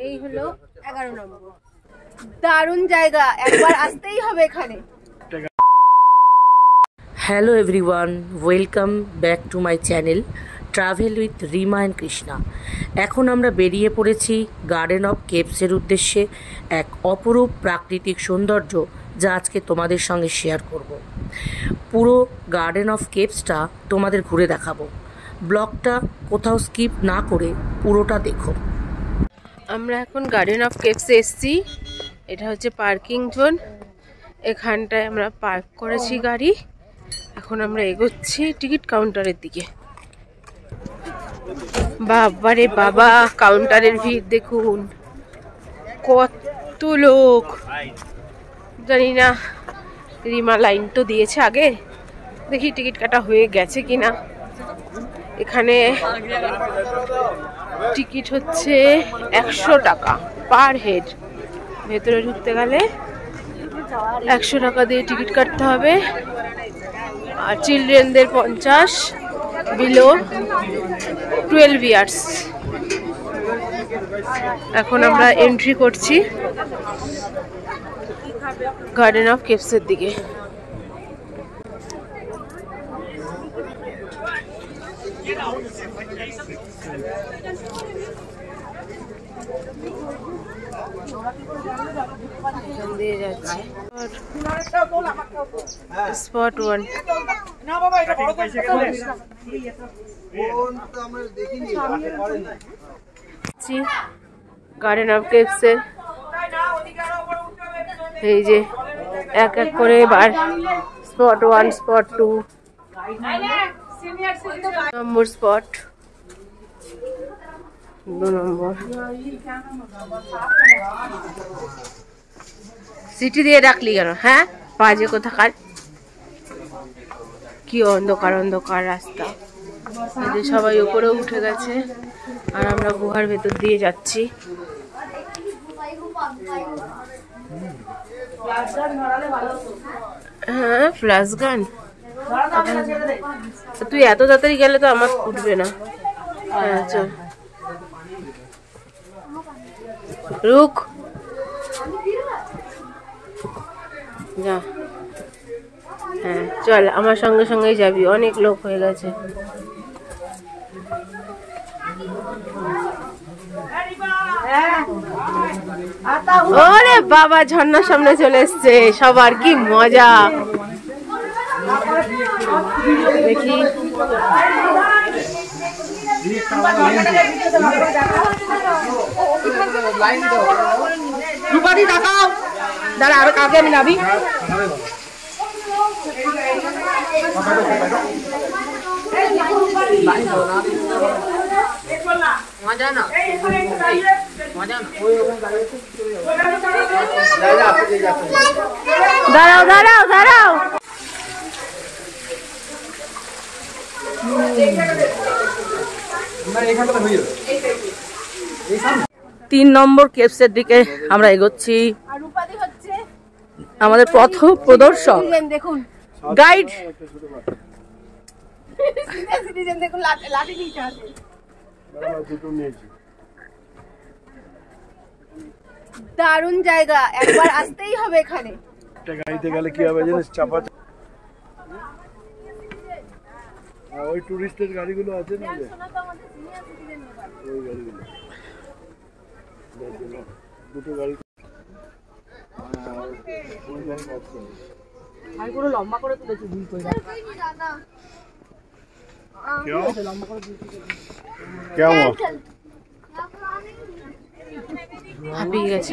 এই হলো 11 নম্বর। দারুণ জায়গা, একবার আসতেই হবে এখানে। Hello everyone, welcome back to my channel travel with Rima and Krishna. এখন আমরা বেরিয়ে পড়েছি গার্ডেন অফ কেভসের উদ্দেশ্যে, এক অপরূপ প্রাকৃতিক সৌন্দর্য যা আজকে তোমাদের সঙ্গে শেয়ার করব। পুরো গার্ডেন অফ কেভসটা তোমাদের ঘুরে দেখাবো। ব্লগটা কোথাও স্কিপ না করে পুরোটা দেখো। আমরা এখন গার্ডেন অফ কেভসে এসেছি। এটা হচ্ছে পার্কিং জোন, এখানটায় আমরা পার্ক করেছি গাড়ি। এখন আমরা এগোচ্ছি টিকিট কাউন্টারের দিকে। বাবারে বাবা, কাউন্টারের ভিড় দেখুন, কত লোক। জানি না রিমা লাইন তো দিয়েছে আগে, দেখি টিকিট কাটা হয়ে গেছে কিনা। এখানে টিকিট হচ্ছে 100 টাকা পার হেড। ভেতরে ঢুকতে গেলে 100 টাকা দিয়ে টিকিট কাটতে হবে। আর চিলড্রেনদের 50, বিলো 12 ইয়ার্স। এখন আমরা এন্ট্রি করছি গার্ডেন অফ কেভসের দিকে। দিয়ে যাচ্ছি স্পট 1। গার্ডেন অফ কেভসের এই যে এক এক করে এবার স্পট 1, স্পট 2, নম্বর স্পট 2 নম্বর। সিটি দিয়ে ডাকলি কেন? হ্যাঁ, বাজে কোথাকার। কি অন্ধকার অন্ধকার রাস্তা। সবাই উপরে উঠে গেছে আর আমরা গুহার ভেতর দিয়ে যাচ্ছি। হ্যাঁ, ফ্ল্যাশ গান। তুই এত তাড়াতাড়ি গেলে তো আমার উঠবে না। হ্যাঁ চল, রুক যা। হ্যাঁ চল, আমার সঙ্গে সঙ্গেই যাবি, অনেক লোক হয়ে গেছে। ওরে বাবা, ঝর্ণার সামনে চলে এসছে, সবার কি মজা। দেখি দাঁড়া, আর কাকে আমি নাবি। দাঁড়াও দাঁড়াও দাঁড়াও। 3 নম্বর কেভসের দিকে আমরা এগোচ্ছি। আমাদের পথ প্রদর্শক দেখুন, গাইড দেখুন, লাঠি নিতে আছে। দারুণ জায়গা, একবার আসতেই হবে এখানে। গাড়িতে গেলে কি হবে জানিস, চাপা ওই টুরিস্টের গাড়িগুলো আছে না, ওই গাড়িগুলো, দুটো গাড়ি। পুরো লম্বা করে তুলেছি, ভুল করে হাঁপিয়ে গেছে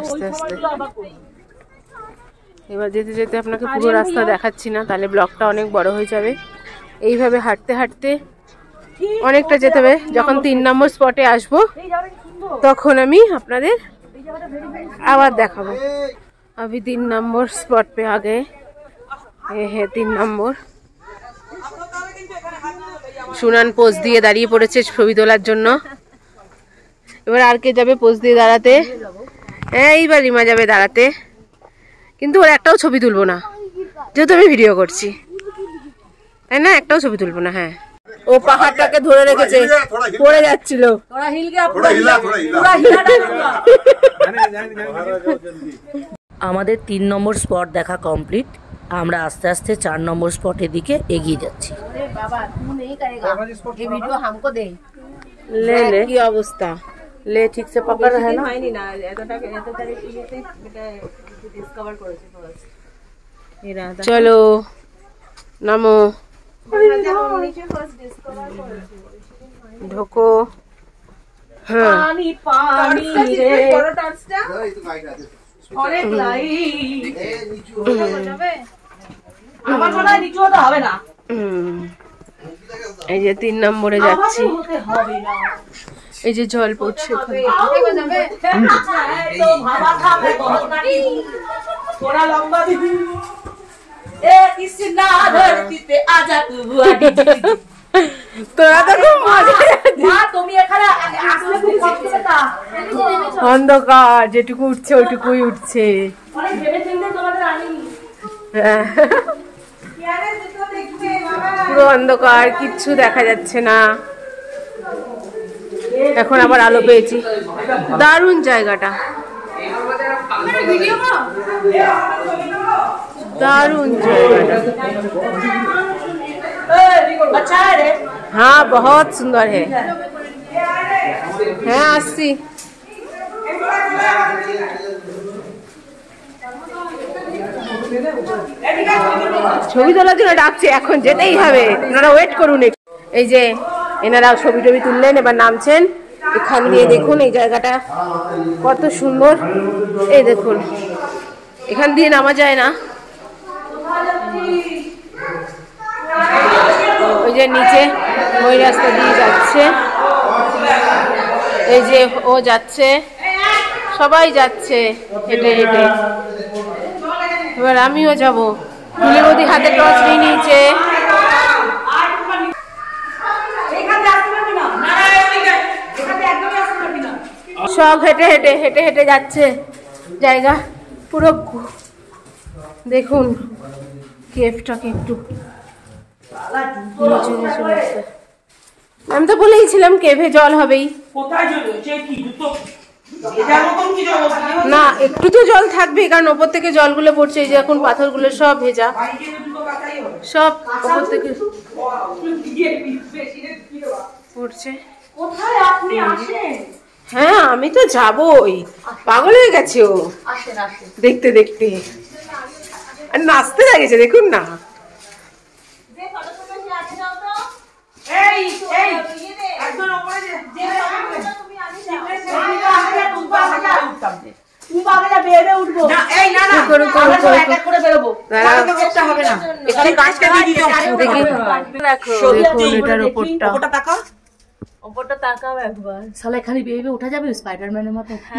আস্তে আস্তে। এবার যেতে যেতে আপনাকে পুরো রাস্তা দেখাচ্ছি না, তাহলে ব্লগটা অনেক বড় হয়ে যাবে। এইভাবে হাঁটতে হাঁটতে অনেকটা যেতে হবে। যখন 3 নম্বর স্পটে আসবো তখন আমি আপনাদের আবার দেখাবো। अभी 3 নম্বর স্পট पे आ गए। ये है 3 নম্বর। সুনান পোজ দিয়ে দাঁড়িয়ে পড়েছে ছবি তোলার জন্য। এবার আর কে যাবে পোজ দিয়ে দাঁড়াতে? এইবার রিমা যাবে দাঁড়াতে, কিন্তু ওর একটাও ছবি তুলবো না, যেহেতু আমি ভিডিও করছি, তাই না? একটাও ছবি তুলবো না। হ্যাঁ ও পাহাড়টাকে ধরে রেখেছে, পড়ে যাচ্ছিল। আমাদের 3 নম্বর স্পট দেখা কমপ্লিট। আমরা আস্তে আস্তে 4 নম্বর স্পটের দিকে এগিয়ে যাচ্ছি। ले ले की अवस्था ले ठीक से पकड़ रहा है ना। चलो नमो ढोको। हाँ पानी पानी रे অনেক লাইট আমার মনে হয় নিচু হতে হবে না। এই যে 3 নম্বরে যাচ্ছি, এই যে জল পড়ছে তোরা তো খুব অন্ধকার, যেটুকু উঠছে ওইটুকুই উঠছে। পুরো অন্ধকার, কিচ্ছু দেখা যাচ্ছে না। এখন আবার আলো পেয়েছি। দারুণ জায়গাটা, दारुण अच्छा है रे। हाँ बहुत सुंदर है। हाँ आसी ছবি তোলার জন্য ডাকছে, এখন যেতেই হবে, আপনারা ওয়েট করুন। এই যে এনারা ছবি টবি তুললেন, এবার নামছেন। এখান দিয়ে দেখুন এই জায়গাটা কত সুন্দর। এই দেখুন এখান দিয়ে নামা যায় না, ওই যে নিচে ওই রাস্তা দিয়ে যাচ্ছে। এই যে ও যাচ্ছে, সবাই যাচ্ছে হেঁটে হেঁটে। এবার আমিও যাবো। তুলে বৌদি হাতে টর্চ নিয়ে নিয়েছে। সব হেঁটে হেঁটে হেঁটে হেঁটে যাচ্ছে। জায়গা পুরো দেখুন, কেভটাকে একটু আমি তো বলেইছিলাম কেভে জল হবেই। না একটু তো জল থাকবে, কারণ ওপর থেকে জলগুলো পড়ছে। এই যে এখন পাথরগুলো সব ভেজা, সব ওপর থেকে পড়ছে। হ্যাঁ আমি তো যাবই, পাগল হয়ে গেছে ও দেখতে দেখতে, আর নাচতে লাগেছে দেখুন না।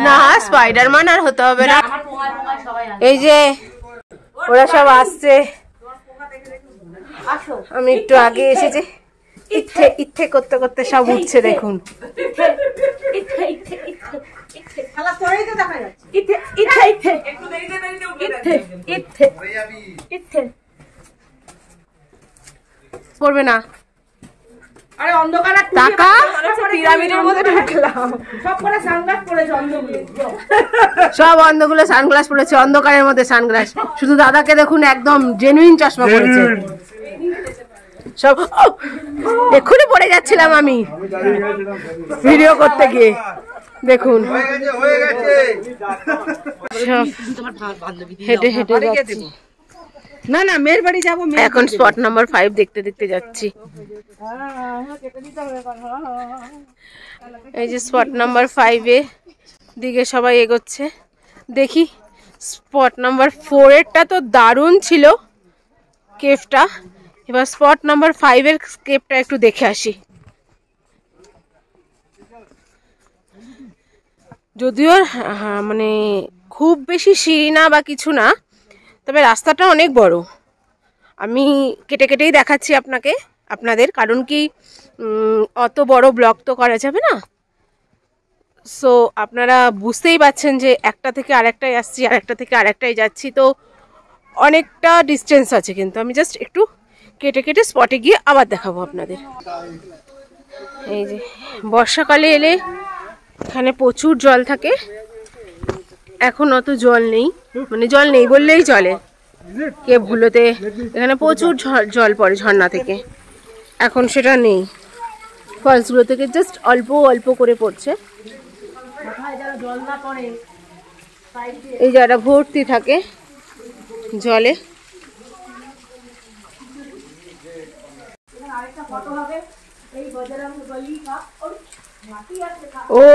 না স্পাইডারম্যান আর হতে হবে না। এই যে ওরা সব আসছে, আমি একটু আগে এসেছি। ইচ্ছে ইচ্ছে করতে করতে সব উঠছে দেখুন। পড়বে না, আরে অন্ধকার টাকা পিরামিডের মধ্যে ঢুকলাম। সব অন্ধগুলো সানগ্লাস পরেছে, অন্ধকারের মধ্যে সানগ্লাস। শুধু দাদাকে দেখুন একদম জেনুইন চশমা পরেছে। সব এক্ষুনি পড়ে যাচ্ছিলাম আমি ভিডিও করতে গিয়ে, দেখুন হেঁটে হেঁটে যাচ্ছি। না না মেয়ের বাড়ি যাবো, এখন স্পট নাম্বার 5 দেখতে দেখতে যাচ্ছি। এই যে স্পট নাম্বার 5 এ দিকে সবাই এগোচ্ছে। দেখি স্পট নাম্বার 4 এরটা তো দারুণ ছিল কেভটা, এবার স্পট নাম্বার 5 এর কেভটা একটু দেখে আসি। যদিও মানে খুব বেশি সিঁড়ি না বা কিছু না, তবে রাস্তাটা অনেক বড়। আমি কেটে কেটেই দেখাচ্ছি আপনাদের, কারণ কি অত বড় ব্লগ তো করা যাবে না। সো আপনারা বুঝতেই পাচ্ছেন যে একটা থেকে আরেকটাই আসছি, আরেকটা থেকে আরেকটাই যাচ্ছি, তো অনেকটা ডিস্টেন্স আছে। কিন্তু আমি জাস্ট একটু কেটে কেটে স্পটে গিয়ে আবার দেখাবো আপনাদের। এই যে বর্ষাকালে এলে এখানে প্রচুর জল থাকে, এখন অত জল নেই, মানে জল নেই বললেই চলে। কেভগুলোতে এখানে প্রচুর জল পড়ে ঝর্ণা থেকে, এখন সেটা নেই। ফলসগুলো থেকে জাস্ট অল্প অল্প করে পড়ছে। এই জায়গাটা ভর্তি থাকে জলে।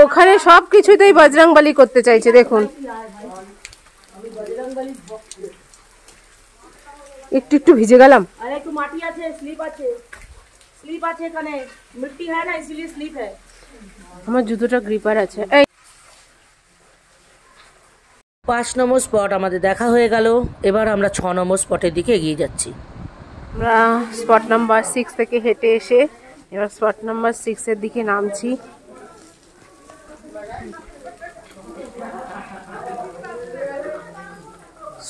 ওখানে সবকিছুতেই বজরংবলী করতে চাইছে, দেখুন একটু একটু ভিজে গেলাম। আরে একটু মাটি আছে, স্লিপ আছে, স্লিপ আছে এখানে, মিট্টি है ना इसलिए स्लिप है। আমার জুতোটা গ্রিপার আছে। এই 5 নম্বর স্পট আমাদের দেখা হয়ে গেল, এবার আমরা 6 নম্বর স্পটের দিকে এগিয়ে যাচ্ছি। আমরা স্পট নাম্বার 6 থেকে হেঁটে এসে এবার স্পট নাম্বার 6 এর দিকে নামছি।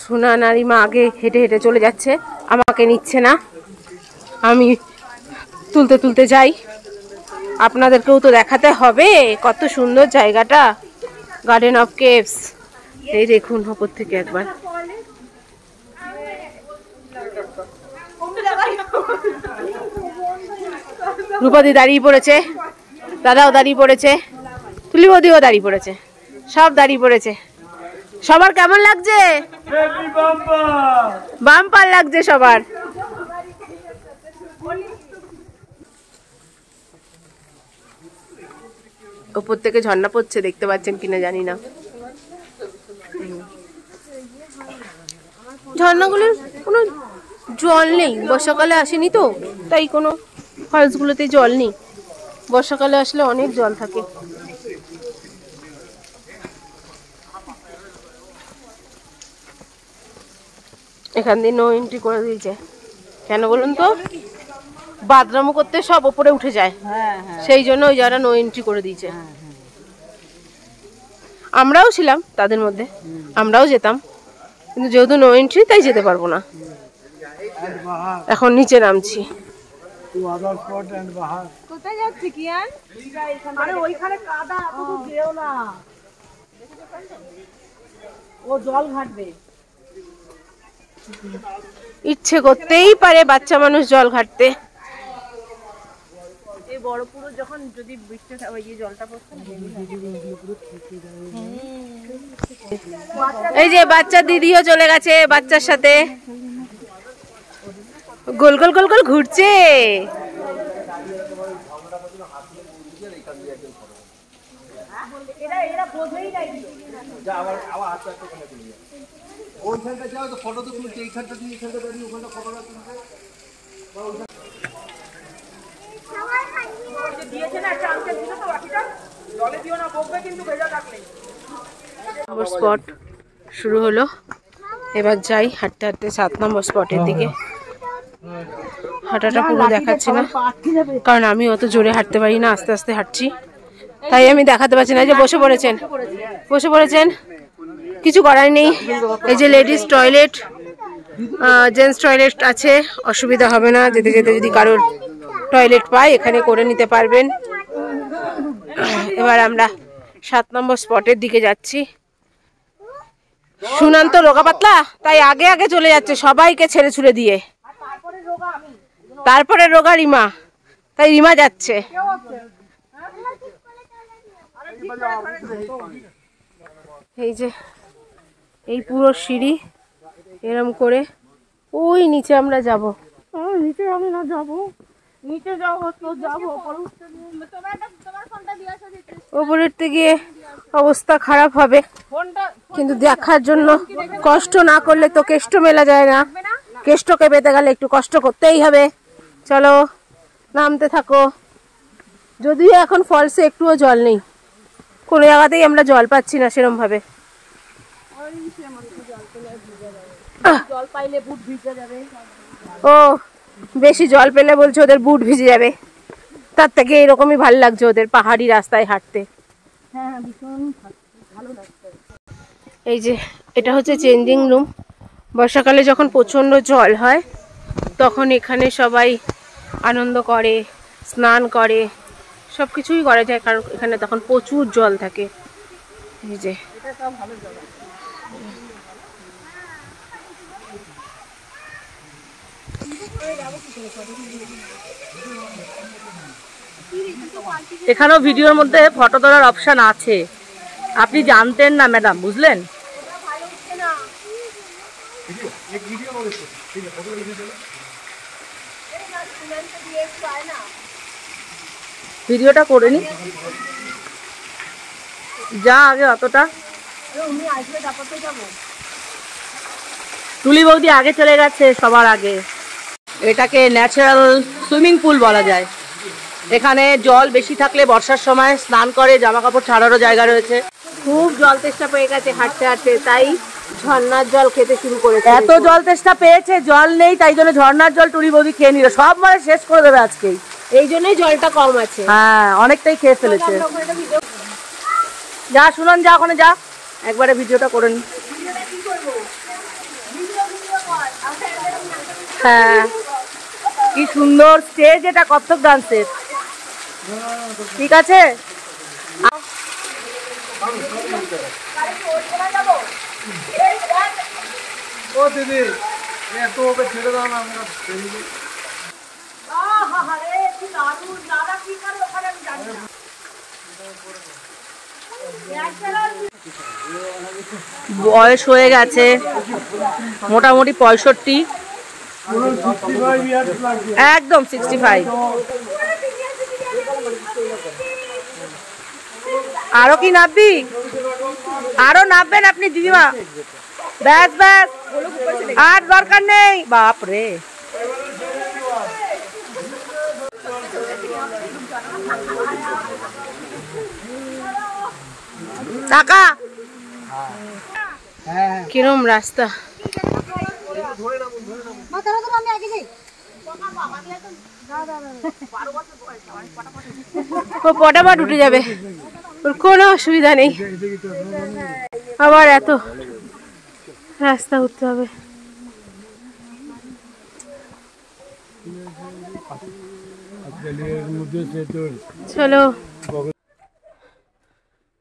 সোনা নারিমা আগে হেঁটে হেঁটে চলে যাচ্ছে, আমাকে নিচ্ছে না, আমি তুলতে তুলতে যাই। আপনাদেরকেও তো দেখাতে হবে কত সুন্দর জায়গাটা, গার্ডেন অফ কেভস। এই দেখুন ওপর থেকে একবার। রূপাদি দাঁড়িয়ে পড়েছে, দাদাও দাঁড়িয়ে পড়েছে, তুলি বৌদিও দাঁড়িয়ে পড়েছে, সব দাঁড়িয়ে পড়েছে। সবার কেমন লাগছে? বাম্পার লাগছে সবার। উপর থেকে ঝর্ণা পড়ছে, দেখতে পাচ্ছেন কিনা জানি না। ঝর্ণাগুলোর কোনো জল নেই, বর্ষাকালে আসেনি তো, তাই কোনো ফলসগুলোতে জল নেই। বর্ষাকালে আসলে অনেক জল থাকে। এখান দিয়ে নো এন্ট্রি করে দিয়েছে, কেন বলুন তো? বাদরামো করতে সব ওপরে উঠে যায়, সেই জন্য ওই জায়গাটা নো এন্ট্রি করে দিয়েছে। আমরাও ছিলাম তাদের মধ্যে, আমরাও যেতাম, কিন্তু যেহেতু নো এন্ট্রি তাই যেতে পারবো না। এখন নিচে নামছি। কোথায় যাচ্ছি কিয়ান? আরে ওইখানে কাদা, এত দূর যেও না, ও জল ঘাটবে। ইচ্ছে করতেই পারে বাচ্চা মানুষ জল ঘাটতে। এই বড় পুরো যখন যদি বৃষ্টি ওই যে জলটা পড়ছে, এই যে বাচ্চা দিদিও চলে গেছে বাচ্চার সাথে, গোল গোল গোল গোল ঘুরছে। স্পট শুরু হলো, এবার যাই হাঁটতে হাঁটতে 7 নম্বর স্পটের দিকে। হাঁটাটা পুরো দেখাচ্ছি না, কারণ আমি অত জোরে হাঁটতে পারি না, আস্তে আস্তে হাঁটছি, তাই আমি দেখাতে পারছি না। যে বসে পড়েছেন, বসে পড়েছেন, কিছু করার নেই। এই যে লেডিস টয়লেট, জেন্টস টয়লেট আছে, অসুবিধা হবে না। যেতে যেতে যদি কারোর টয়লেট পায় এখানে করে নিতে পারবেন। এবার আমরা 7 নম্বর স্পটের দিকে যাচ্ছি। সুনান্ত রোগা পাতলা, তাই আগে আগে চলে যাচ্ছে সবাইকে ছেড়ে ছুড়ে দিয়ে। তারপরে রোগা রিমা, তাই রিমা যাচ্ছে। এই যে এই পুরো সিঁড়ি এরম করে ওই নিচে আমরা যাব। নিচে আমি না যাব, নিচে যাবো তো যাবো, ওপরে উঠতে গিয়ে অবস্থা খারাপ হবে, কিন্তু দেখার জন্য কষ্ট না করলে তো কেষ্ট মেলা যায় না। কেষ্টকে পেতে গেলে একটু কষ্ট করতেই হবে। চলো নামতে থাকো। যদিও এখন ফলসে একটুও জল নেই, কোনো জায়গাতেই আমরা জল পাচ্ছি না সেরম ভাবে। ও বেশি জল পেলে বলছে ওদের বুট ভিজে যাবে, তার থেকে এরকমই ভালো লাগছে ওদের পাহাড়ি রাস্তায় হাঁটতে। এই যে এটা হচ্ছে চেঞ্জিং রুম। বর্ষাকালে যখন প্রচন্ড জল হয় তখন এখানে সবাই আনন্দ করে, স্নান করে, সব কিছুই করা যায়, কারণ এখানে তখন প্রচুর জল থাকে। এই যে এখানেও ভিডিওর মধ্যে ফটো তোলার অপশন আছে, আপনি জানতেন না ম্যাডাম, বুঝলেন? ভিডিওটা করে নি যা আগে অতটা। তুলি বৌদি আগে চলে গেছে সবার আগে। এটাকে ন্যাচারাল সুইমিং পুল বলা যায়। এখানে জল বেশি থাকলে বর্ষার সময় স্নান করে, জামা কাপড় ছাড়ারও জায়গা রয়েছে। খুব জল তেষ্টা পেয়ে গেছে হাঁটতে হাঁটতে, তাই ঝর্ণার জল খেতে শুরু করেছে। এত জল তেষ্টা পেয়েছে, জল নেই, তাই জন্য ঝর্ণার জল টুরি বৌদি খেয়ে নিল, সব মানে শেষ করে দেবে আজকেই। এই জন্যই জলটা কম আছে। হ্যাঁ, অনেকটাই খেয়ে ফেলেছে। যা শুনুন, যা ওখানে যা, একবারে ভিডিওটা করে নি। হ্যাঁ, কি সুন্দর স্টেজ এটা কত্থক ডান্সের। ঠিক আছে, ও দিদি এত ওকে ছেড়ে দাও না, আমরা বয়স হয়ে গেছে মোটামুটি 65, একদম 65। আরো কি নাববি? আরো নাববেন আপনি দিদিমা? ব্যাস ব্যাস, আর দরকার নেই। বাপরে, টাকা কিরম রাস্তা, ও পটাপট উঠে যাবে, ওর কোনো অসুবিধা নেই। আবার এত রাস্তা উঠতে হবে। চলো,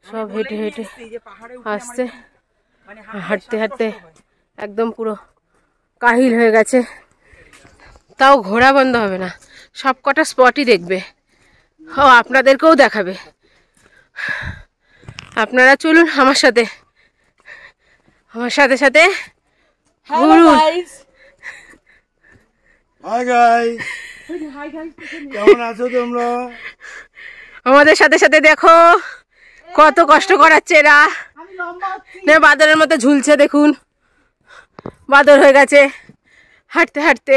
সব হেঁটে হেঁটে আসছে, হাঁটতে হাঁটতে একদম পুরো কাহিল হয়ে গেছে। তাও ঘোরা বন্ধ হবে না, সব কটা স্পটই দেখবে, ও আপনাদেরকেও দেখাবে। আপনারা চলুন আমার সাথে, আমার সাথে সাথে ঘুরুন। হাই গাইস, কেমন আছো তোমরা? আমাদের সাথে সাথে দেখো কত কষ্ট করাচ্ছে এরা। বাদরের মতো ঝুলছে, দেখুন বাদর হয়ে গেছে হাঁটতে হাঁটতে।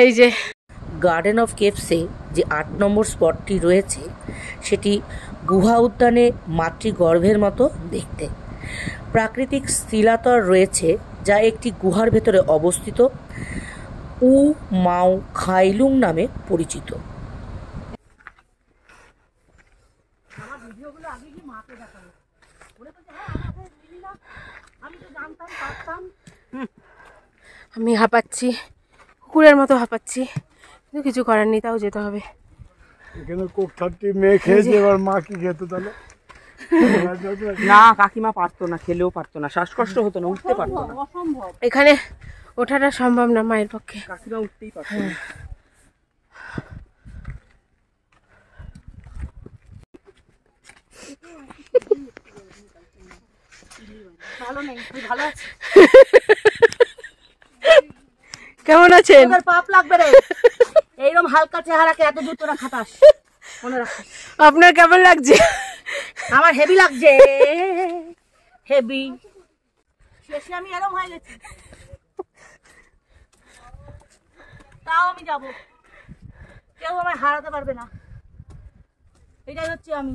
এই যে গার্ডেন অফ কেপসে যে 8 নম্বর স্পটটি রয়েছে, সেটি গুহা উদ্যানে মাতৃগর্ভের মতো দেখতে। প্রাকৃতিক স্থিলাতর রয়েছে, যা একটি গুহার ভেতরে অবস্থিত, উ মাও খাইলুং নামে পরিচিত। আমি হাঁপাচ্ছি, কুকুরের মতো হাঁপাচ্ছি, কিন্তু কিছু করার নেই, তাও যেতে হবে। এখানে কোক 30 মেয়ে খেয়েছে, এবার মা কি খেত তাহলে? না, কাকিমা পারতো না, খেলেও পারতো না, শ্বাসকষ্ট হতো না, উঠতে পারতো না। এখানে ওঠাটা সম্ভব না মায়ের পক্ষে, কাকিমা উঠতেই পারতো না। ভালো নেই, ভালো আছে। কেমন আছেন? পাপ লাগবে রে, এইরকম হালকা চেহারাকে এত দূর তোরা খাটাস, মনে রাখিস। আপনার কেমন লাগছে? আমার হেভি লাগছে, হেভি। শেষে আমি এরকম হয়ে গেছি, তাও আমি যাব, কেউ আমায় হারাতে পারবে না, এটাই হচ্ছে আমি।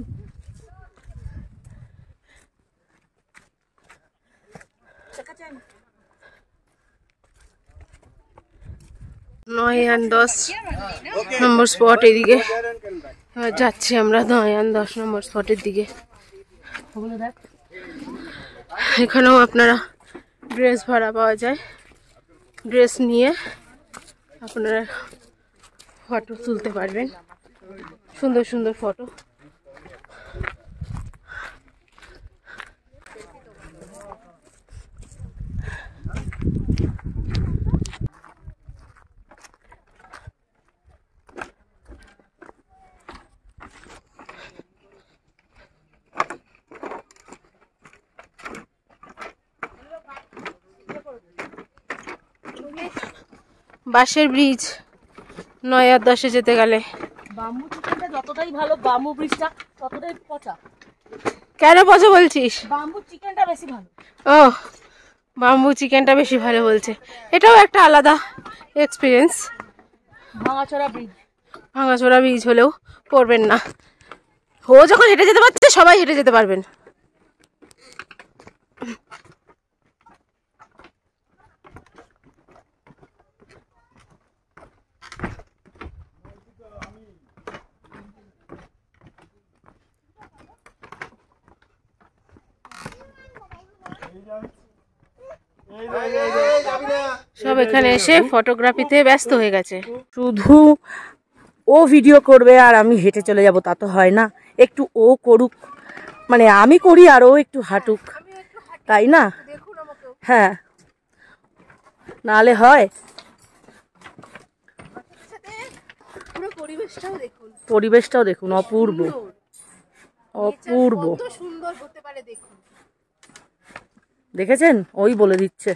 9 আর 10 নম্বর স্পট এদিকে। এবার যাচ্ছি আমরা দয়ান 10 নম্বর স্পটের দিকে। এখানেও আপনারা ড্রেস ভাড়া পাওয়া যায়, ড্রেস নিয়ে আপনারা ফটো তুলতে পারবেন, সুন্দর সুন্দর ফটো। বাঁশের ব্রিজ 9 আর 10-এ যেতে গেলে বাম্বু চিকেনটা যতটাই ভালো, বাম্বু ব্রিজটা ততটাই পচা। কেন পচা বলছিস? বাম্বু চিকেনটা বেশি ভালো। ও, বাম্বু চিকেনটা বেশি ভালো বলছে। এটাও একটা আলাদা এক্সপিরিয়েন্স। ভাঙাচোরা ব্রিজ হলেও পড়বেন না, ও যখন হেঁটে যেতে পারছে সবাই হেঁটে যেতে পারবেন। সব এখানে এসে ফটোগ্রাফিতে ব্যস্ত হয়ে গেছে। শুধু ও ভিডিও করবে আর আমি হেঁটে চলে যাব তা তো হয় না, একটু ও করুক, মানে আমি করি আর ও একটু হাঁটুক, তাই না? হ্যাঁ, নাহলে হয়? পরিবেশটাও দেখুন, অপূর্ব অপূর্ব। দেখেছেন, ওই বলে দিচ্ছে।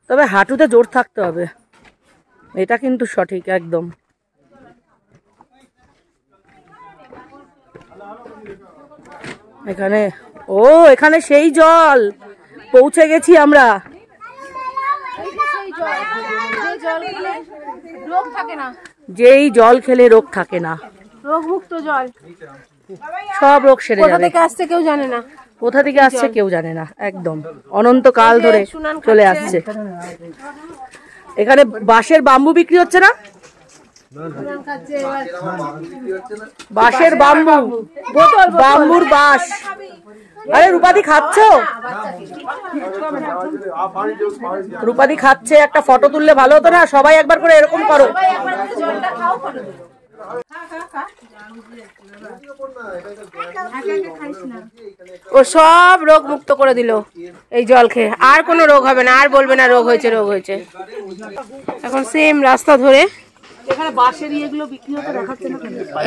তবে হাঁটুতে জোর থাকতে হবে, এটা কিন্তু সঠিক একদম। এখানে এখানে সেই জল, পৌঁছে গেছি আমরা। যেই জল খেলে রোগ থাকে না, রোগমুক্ত জল, সব রোগ সেরে যাবে। কোথা থেকে আসছে কেউ জানে না, কোথা থেকে আসছে কেউ জানে না, একদম অনন্তকাল ধরে চলে আসছে। এখানে বাঁশের বাম্বু বিক্রি হচ্ছে না, বাঁশের বাম্বু, বাম্বুর বাঁশ। আরে রূপাদি খাচ্ছ? রূপাদি খাচ্ছে, একটা ফটো তুললে ভালো হতো না? সবাই একবার করে এরকম করো। ও সব রোগ মুক্ত করে দিল এই জল খেয়ে, আর কোনো রোগ হবে না, আর বলবে না রোগ হয়েছে রোগ হয়েছে। এখন সেম রাস্তা ধরে,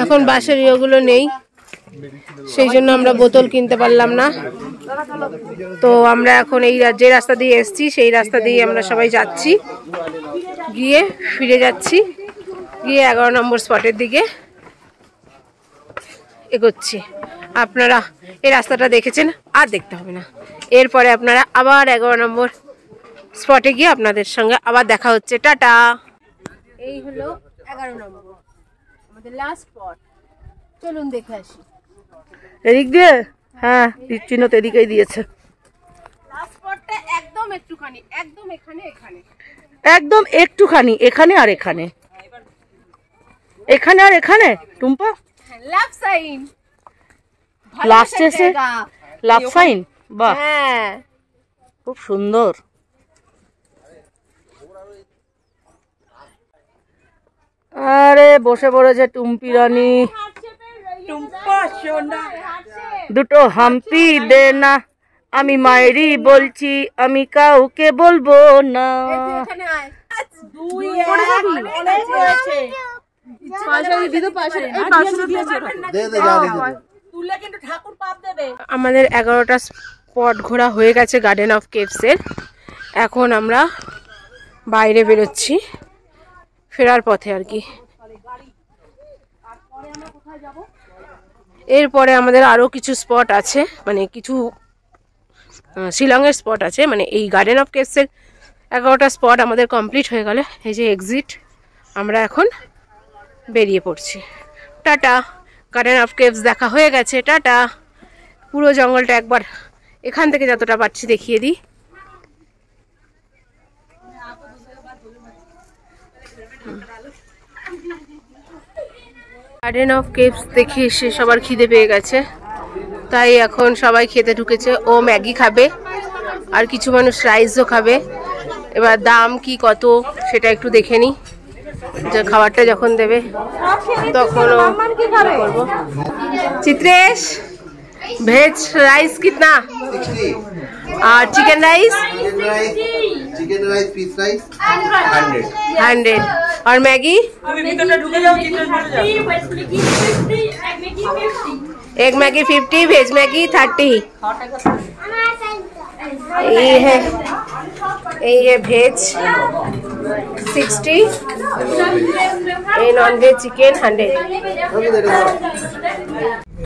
এখন বাঁশের ইয়েগুলো নেই, সেই জন্য আমরা বোতল কিনতে পারলাম না। তো আমরা এখন এই যে রাস্তা দিয়ে এসছি সেই রাস্তা দিয়ে আমরা সবাই যাচ্ছি, গিয়ে ফিরে যাচ্ছি, গিয়ে 11 নম্বর স্পটের দিকে এগোচ্ছি। আপনারা এই রাস্তাটা দেখেছেন, আর দেখতে হবে না। এরপরে আপনারা আবার 11 নম্বর স্পটে গিয়ে আপনাদের সঙ্গে আবার দেখা হচ্ছে। টাটা। এই হলো 11 নম্বর আমাদের লাস্ট স্পট, চলুন দেখে আসি। এদিক দিয়ে? হ্যাঁ, চিহ্ন তো এদিকেই দিয়েছে। লাস্ট স্পটটা একদম একটুখানি, একদম এখানে, একদম একটুখানি, এখানে আর এখানে, এখানে আর এখানে। টুম্পা, লাভ সাইন লাস্ট এসে লাভ সাইন, বাহ, হ্যাঁ খুব সুন্দর। আরে বসে পড়েছে টুম্পি রানী। দুটো হাম্পি দে না, আমি মায়েরই বলছি, আমি কাউকে বলবো না। আমাদের 11টা স্পট ঘোরা হয়ে গেছে গার্ডেন অফ কেভসের। এখন আমরা বাইরে বেরোচ্ছি, ফেরার পথে আর কি। এরপরে আমাদের আরও কিছু স্পট আছে, মানে কিছু শিলংয়ের স্পট আছে। মানে এই গার্ডেন অফ কেভসের 11টা স্পট আমাদের কমপ্লিট হয়ে গেলে, এই যে এক্সিট, আমরা এখন বেরিয়ে পড়ছি। টাটা। গার্ডেন অফ কেভস দেখা হয়ে গেছে, টাটা। পুরো জঙ্গলটা একবার এখান থেকে যতটা পারছি দেখিয়ে দিই। গার্ডেন অফ কেভস দেখে এসে সবার খিদে পেয়ে গেছে, তাই এখন সবাই খেতে ঢুকেছে। ও ম্যাগি খাবে আর কিছু মানুষ রাইসও খাবে। এবার দাম কি কত সেটা একটু দেখে নি, যে খাবারটা যখন দেবে তখন করবো। চিত্রেশ, ভেজ রাইস कितना और चिकन राइस फिश राइस 100 और मैगी एक मैगी 50, वेज मैगी 30। ये भेज 60, ये नॉन वेज चिकन 100।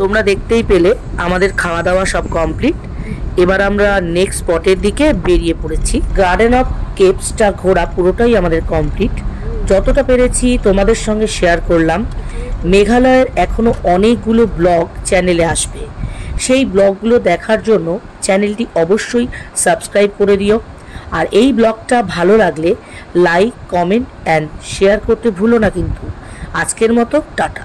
তোমরা দেখতেই পেলে আমাদের খাওয়া দাওয়া সব কমপ্লিট। এবার আমরা নেক্সট স্পটের দিকে বেরিয়ে পড়েছি। গার্ডেন অফ কেভসটা ঘোরা পুরোটাই আমাদের কমপ্লিট। যতটা পেরেছি তোমাদের সঙ্গে শেয়ার করলাম। মেঘালয়ের এখনও অনেকগুলো ব্লগ চ্যানেলে আসবে, সেই ব্লগগুলো দেখার জন্য চ্যানেলটি অবশ্যই সাবস্ক্রাইব করে দিও। আর এই ব্লগটা ভালো লাগলে লাইক, কমেন্ট অ্যান্ড শেয়ার করতে ভুলো না কিন্তু। আজকের মতো টাটা।